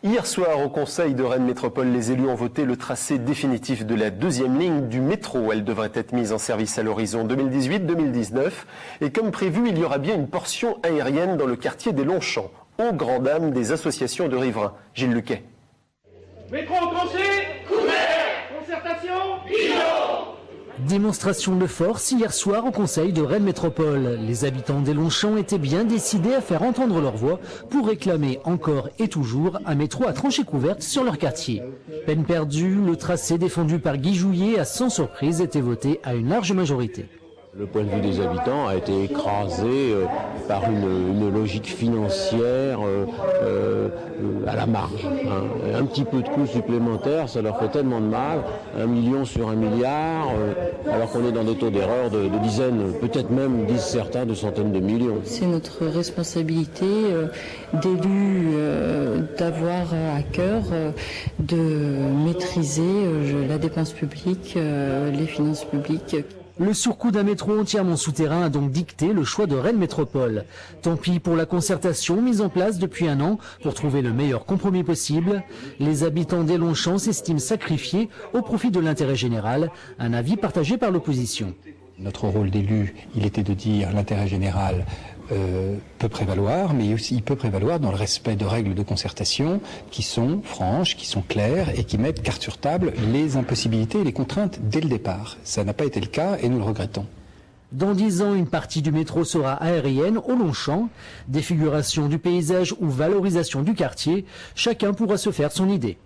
Hier soir, au Conseil de Rennes Métropole, les élus ont voté le tracé définitif de la deuxième ligne du métro. Elle devrait être mise en service à l'horizon 2018-2019. Et comme prévu, il y aura bien une portion aérienne dans le quartier des Longchamps, aux grandes dames des associations de riverains. Gilles Luquet. Métro tranché, couvert. Concertation, bilan. Démonstration de force hier soir au Conseil de Rennes Métropole. Les habitants des Longchamps étaient bien décidés à faire entendre leur voix pour réclamer encore et toujours un métro à tranchée couverte sur leur quartier. Peine perdue, le tracé défendu par Guy Jouillet a sans surprise été voté à une large majorité. Le point de vue des habitants a été écrasé par une logique financière à la marge. Un petit peu de coûts supplémentaires, ça leur fait tellement de mal. 1 million sur 1 milliard, alors qu'on est dans des taux d'erreur de dizaines, peut-être même, disent certains, de centaines de millions. C'est notre responsabilité d'élus d'avoir à cœur de maîtriser la dépense publique, les finances publiques. Le surcoût d'un métro entièrement souterrain a donc dicté le choix de Rennes Métropole. Tant pis pour la concertation mise en place depuis 1 an pour trouver le meilleur compromis possible. Les habitants des Longchamps s'estiment sacrifiés au profit de l'intérêt général, un avis partagé par l'opposition. Notre rôle d'élu, il était de dire l'intérêt général peut prévaloir, mais aussi il peut prévaloir dans le respect de règles de concertation qui sont franches, qui sont claires et qui mettent carte sur table les impossibilités et les contraintes dès le départ. Ça n'a pas été le cas et nous le regrettons. Dans 10 ans, une partie du métro sera aérienne au Longchamp. Défiguration du paysage ou valorisation du quartier, chacun pourra se faire son idée.